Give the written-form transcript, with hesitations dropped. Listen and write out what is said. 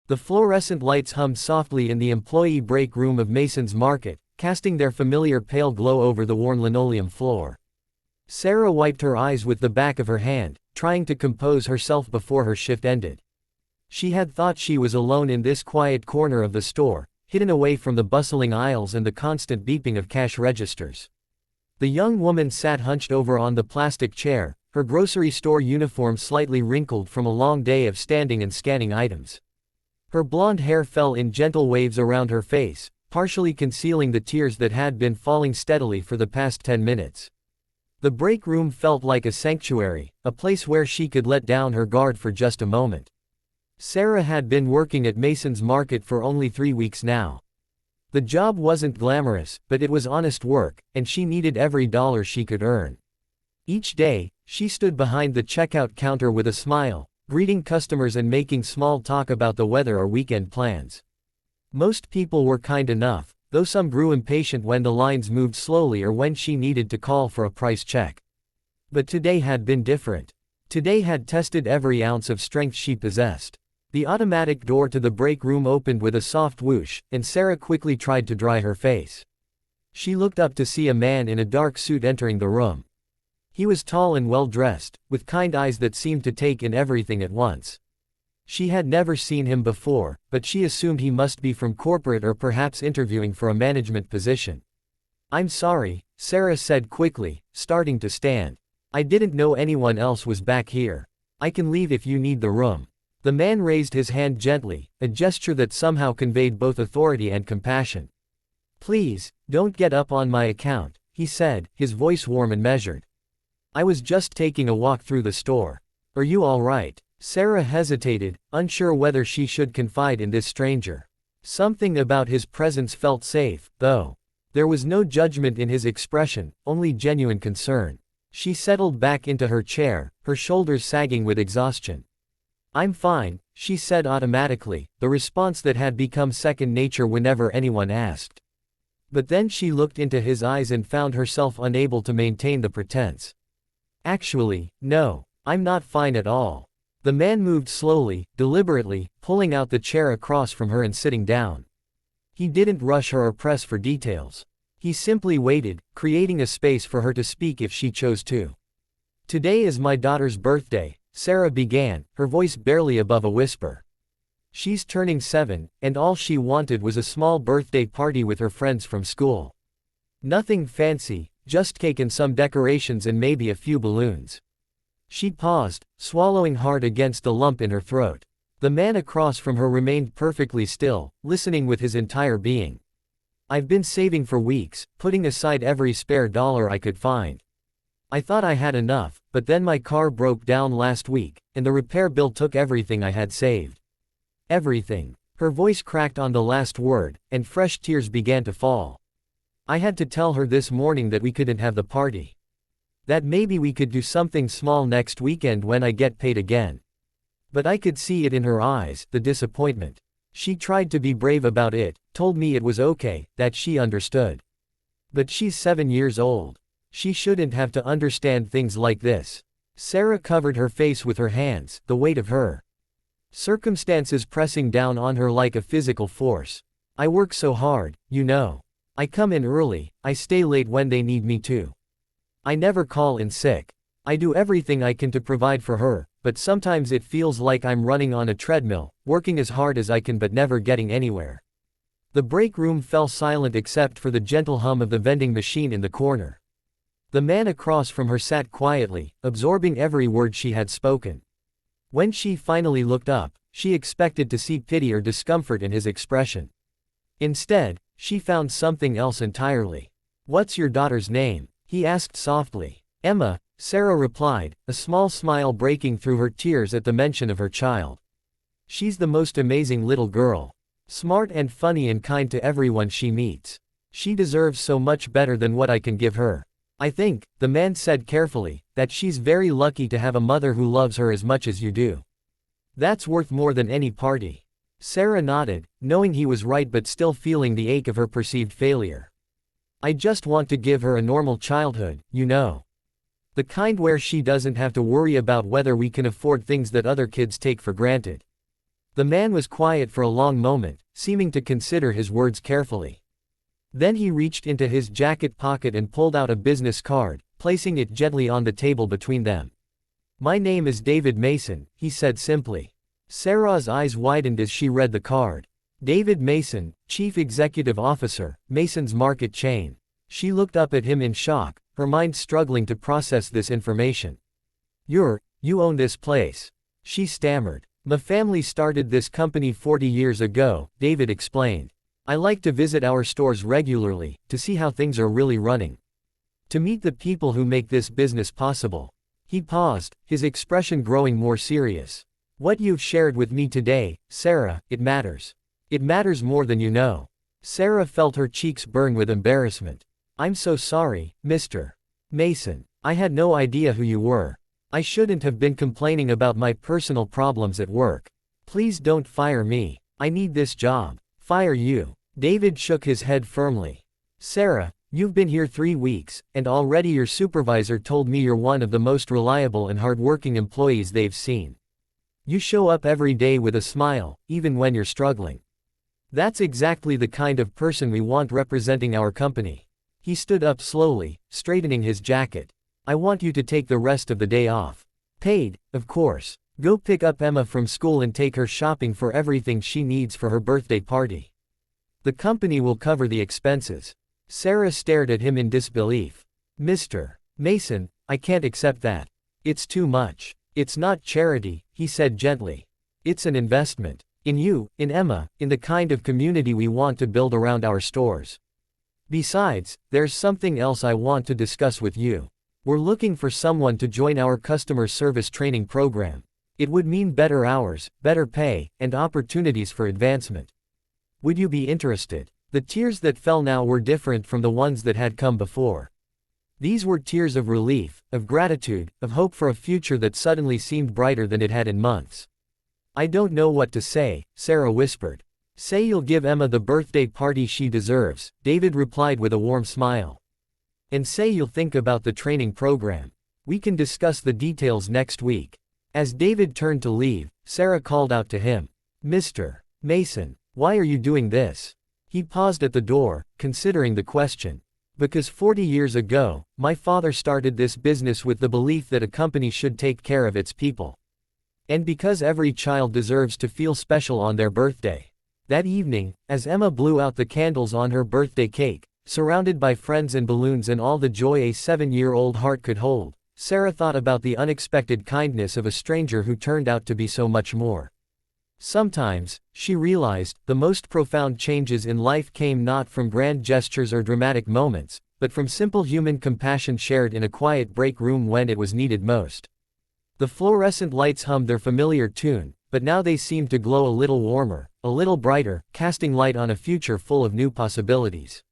The fluorescent lights hummed softly in the employee break room of Mason's Market, casting their familiar pale glow over the worn linoleum floor. Sarah wiped her eyes with the back of her hand, trying to compose herself before her shift ended. She had thought she was alone in this quiet corner of the store, hidden away from the bustling aisles and the constant beeping of cash registers. The young woman sat hunched over on the plastic chair, her grocery store uniform slightly wrinkled from a long day of standing and scanning items. Her blonde hair fell in gentle waves around her face, partially concealing the tears that had been falling steadily for the past 10 minutes. The break room felt like a sanctuary, a place where she could let down her guard for just a moment. Sarah had been working at Mason's Market for only 3 weeks now. The job wasn't glamorous, but it was honest work, and she needed every dollar she could earn. Each day, she stood behind the checkout counter with a smile, greeting customers and making small talk about the weather or weekend plans. Most people were kind enough, though some grew impatient when the lines moved slowly or when she needed to call for a price check. But today had been different. Today had tested every ounce of strength she possessed. The automatic door to the break room opened with a soft whoosh, and Sarah quickly tried to dry her face. She looked up to see a man in a dark suit entering the room. He was tall and well-dressed, with kind eyes that seemed to take in everything at once. She had never seen him before, but she assumed he must be from corporate or perhaps interviewing for a management position. "I'm sorry," Sarah said quickly, starting to stand. "I didn't know anyone else was back here. I can leave if you need the room." The man raised his hand gently, a gesture that somehow conveyed both authority and compassion. "Please, don't get up on my account," he said, his voice warm and measured. "I was just taking a walk through the store. Are you all right?" Sarah hesitated, unsure whether she should confide in this stranger. Something about his presence felt safe, though. There was no judgment in his expression, only genuine concern. She settled back into her chair, her shoulders sagging with exhaustion. "I'm fine," she said automatically, the response that had become second nature whenever anyone asked. But then she looked into his eyes and found herself unable to maintain the pretense. "Actually, no, I'm not fine at all." The man moved slowly, deliberately, pulling out the chair across from her and sitting down. He didn't rush her or press for details. He simply waited, creating a space for her to speak if she chose to. "Today is my daughter's birthday," Sarah began, her voice barely above a whisper. "She's turning 7, and all she wanted was a small birthday party with her friends from school. Nothing fancy, just cake and some decorations and maybe a few balloons." She paused, swallowing hard against the lump in her throat. The man across from her remained perfectly still, listening with his entire being. "I've been saving for weeks, putting aside every spare dollar I could find. I thought I had enough, but then my car broke down last week, and the repair bill took everything I had saved. Everything." Her voice cracked on the last word, and fresh tears began to fall. "I had to tell her this morning that we couldn't have the party. That maybe we could do something small next weekend when I get paid again." But I could see it in her eyes, the disappointment. She tried to be brave about it, told me it was okay, that she understood. But she's 7 years old. She shouldn't have to understand things like this. Sarah covered her face with her hands, the weight of her circumstances pressing down on her like a physical force. "I work so hard, you know. I come in early, I stay late when they need me to. I never call in sick. I do everything I can to provide for her, but sometimes it feels like I'm running on a treadmill, working as hard as I can but never getting anywhere." The break room fell silent except for the gentle hum of the vending machine in the corner. The man across from her sat quietly, absorbing every word she had spoken. When she finally looked up, she expected to see pity or discomfort in his expression. Instead, she found something else entirely. "What's your daughter's name?" he asked softly. "Emma," Sarah replied, a small smile breaking through her tears at the mention of her child. "She's the most amazing little girl. Smart and funny and kind to everyone she meets. She deserves so much better than what I can give her. I think," the man said carefully, "that she's very lucky to have a mother who loves her as much as you do. That's worth more than any party." Sarah nodded, knowing he was right but still feeling the ache of her perceived failure. "I just want to give her a normal childhood, you know. The kind where she doesn't have to worry about whether we can afford things that other kids take for granted." The man was quiet for a long moment, seeming to consider his words carefully. Then he reached into his jacket pocket and pulled out a business card, placing it gently on the table between them. "My name is David Mason," he said simply. Sarah's eyes widened as she read the card. David Mason, Chief Executive Officer, Mason's Market Chain. She looked up at him in shock, her mind struggling to process this information. You own this place," she stammered. "My family started this company 40 years ago," David explained. "I like to visit our stores regularly, to see how things are really running. To meet the people who make this business possible." He paused, his expression growing more serious. "What you've shared with me today, Sarah, it matters. It matters more than you know." Sarah felt her cheeks burn with embarrassment. "I'm so sorry, Mr. Mason. I had no idea who you were. I shouldn't have been complaining about my personal problems at work. Please don't fire me. I need this job." "Fire you?" David shook his head firmly. "Sarah, you've been here 3 weeks, and already your supervisor told me you're one of the most reliable and hardworking employees they've seen. You show up every day with a smile, even when you're struggling. That's exactly the kind of person we want representing our company." He stood up slowly, straightening his jacket. "I want you to take the rest of the day off. Paid, of course. Go pick up Emma from school and take her shopping for everything she needs for her birthday party. The company will cover the expenses." Sarah stared at him in disbelief. "Mr. Mason, I can't accept that. It's too much." "It's not charity," he said gently. "It's an investment. In you, in Emma, in the kind of community we want to build around our stores. Besides, there's something else I want to discuss with you. We're looking for someone to join our customer service training program. It would mean better hours, better pay, and opportunities for advancement. Would you be interested?" The tears that fell now were different from the ones that had come before. These were tears of relief, of gratitude, of hope for a future that suddenly seemed brighter than it had in months. "I don't know what to say," Sarah whispered. "Say you'll give Emma the birthday party she deserves," David replied with a warm smile. "And say you'll think about the training program. We can discuss the details next week." As David turned to leave, Sarah called out to him. "Mr. Mason, why are you doing this?" He paused at the door, considering the question. "Because 40 years ago, my father started this business with the belief that a company should take care of its people. And because every child deserves to feel special on their birthday." That evening, as Emma blew out the candles on her birthday cake, surrounded by friends and balloons and all the joy a 7-year-old heart could hold, Sarah thought about the unexpected kindness of a stranger who turned out to be so much more. Sometimes, she realized, the most profound changes in life came not from grand gestures or dramatic moments, but from simple human compassion shared in a quiet break room when it was needed most. The fluorescent lights hummed their familiar tune, but now they seemed to glow a little warmer, a little brighter, casting light on a future full of new possibilities.